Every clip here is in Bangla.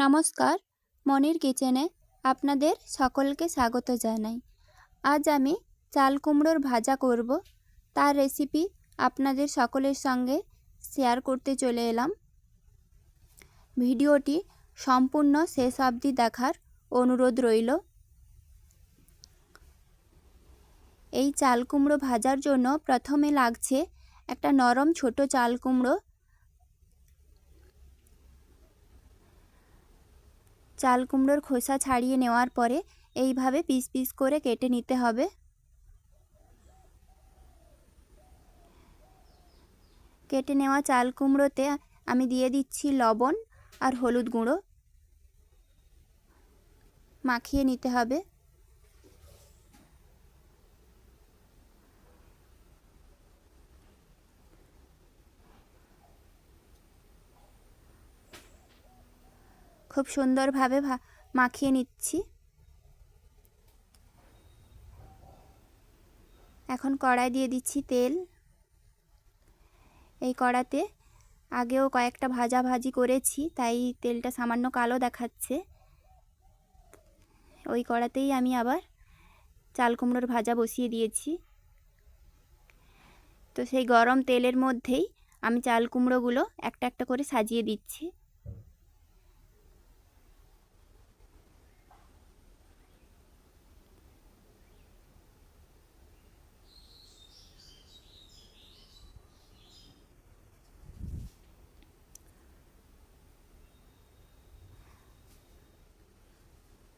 নমস্কার, মনির কিচেনে আপনাদের সকলকে স্বাগত জানাই। আজ আমি চাল কুমড়োর ভাজা করব, তার রেসিপি আপনাদের সকলের সঙ্গে শেয়ার করতে চলে এলাম। ভিডিওটি সম্পূর্ণ শেষ অবধি দেখার অনুরোধ রইল। এই চাল কুমড়ো ভাজার জন্য প্রথমে লাগছে একটা নরম ছোট চাল কুমড়ো। চাল কুমড়োর খোসা ছাড়িয়ে নেওয়ার পরে এইভাবে পিস পিস করে কেটে নিতে হবে। কেটে নেওয়া চাল কুমড়োতে আমি দিয়ে দিচ্ছি লবণ আর হলুদ গুঁড়ো, মাখিয়ে নিতে হবে। খুব সুন্দরভাবে মাখিয়ে নিচ্ছি। এখন কড়াই দিয়ে দিচ্ছি তেল। এই কড়াতে আগেও কয়েকটা ভাজি করেছি, তাই তেলটা সামান্য কালো দেখাচ্ছে। ওই কড়াতেই আমি আবার চাল কুমড়োর ভাজা বসিয়ে দিয়েছি। তো সেই গরম তেলের মধ্যেই আমি চাল কুমড়োগুলো একটা একটা করে সাজিয়ে দিচ্ছি।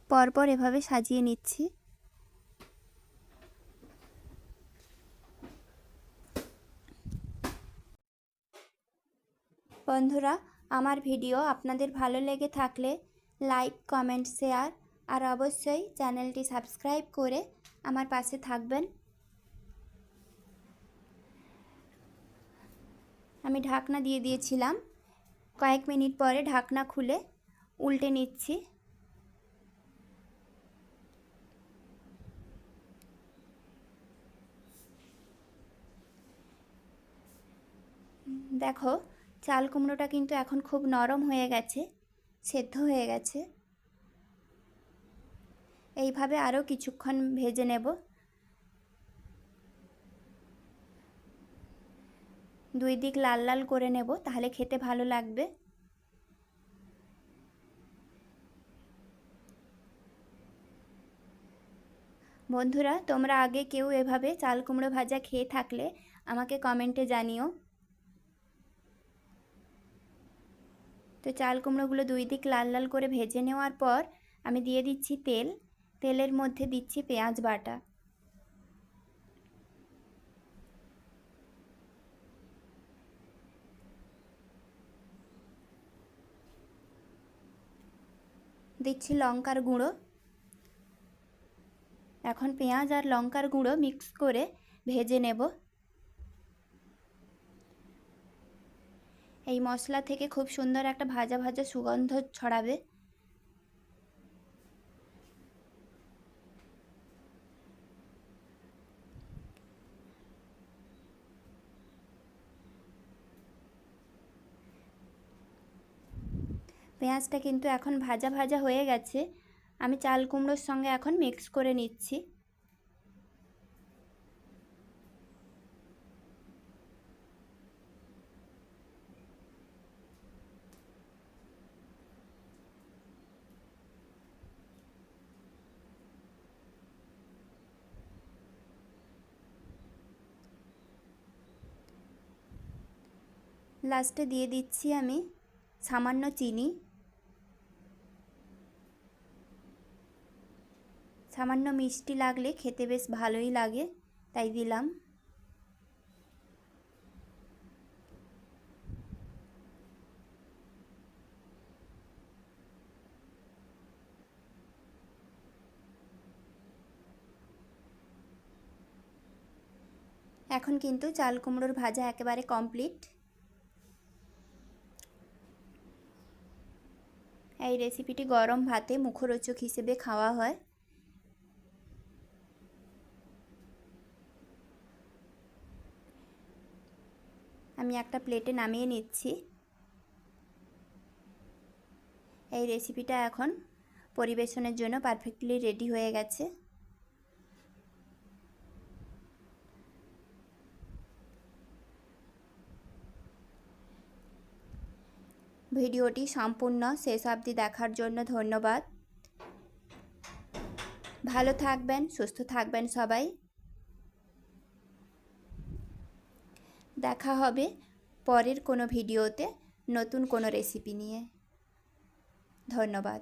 পরপর এভাবে সাজিয়ে নিচ্ছি। বন্ধুরা, আমার ভিডিও আপনাদের ভালো লেগে থাকলে লাইক, কমেন্ট, শেয়ার আর অবশ্যই চ্যানেলটি সাবস্ক্রাইব করে আমার পাশে থাকবেন। আমি ঢাকনা দিয়ে দিয়েছিলাম, কয়েক মিনিট পরে ঢাকনা খুলে উল্টে নিচ্ছি। দেখো, চাল কুমড়োটা কিন্তু এখন খুব নরম হয়ে গেছে, সেদ্ধ হয়ে গেছে। এইভাবে আরও কিছুক্ষণ ভেজে নেব। দুই দিক লাল লাল করে নেব, তাহলে খেতে ভালো লাগবে। বন্ধুরা, তোমরা আগে কেউ এভাবে চাল কুমড়ো ভাজা খেয়ে থাকলে আমাকে কমেন্টে জানিও। তো চাল কুমড়োগুলো দুই দিক লাল লাল করে ভেজে নেওয়ার পর আমি দিয়ে দিচ্ছি তেল। তেলের মধ্যে দিচ্ছি পেঁয়াজ বাটা। দিচ্ছি লঙ্কার গুঁড়ো। এখন পেঁয়াজ আর লঙ্কার গুঁড়ো মিক্স করে ভেজে নেব। এই মশলা থেকে খুব সুন্দর একটা ভাজা ভাজা সুগন্ধ ছড়াবে। পেঁয়াজটা কিন্তু এখন ভাজা ভাজা হয়ে গেছে। আমি চাল কুমড়োর সঙ্গে এখন মিক্স করে নিচ্ছি। লাস্টে দিয়ে দিচ্ছি আমি সামান্য চিনি। সামান্য মিষ্টি লাগলে খেতে বেশ ভালোই লাগে, তাই দিলাম। এখন কিন্তু চাল কুমড়োর ভাজা একেবারে কমপ্লিট। এই রেসিপিটি গরম ভাতে মুখরোচক হিসেবে খাওয়া হয়। আমি একটা প্লেটে নামিয়ে নিচ্ছি। এই রেসিপিটা এখন পরিবেশনের জন্য পারফেক্টলি রেডি হয়ে গেছে। ভিডিওটি সম্পূর্ণ শেষ অবধি দেখার জন্য ধন্যবাদ। ভালো থাকবেন, সুস্থ থাকবেন সবাই। দেখা হবে পরের কোনো ভিডিওতে নতুন কোনো রেসিপি নিয়ে। ধন্যবাদ।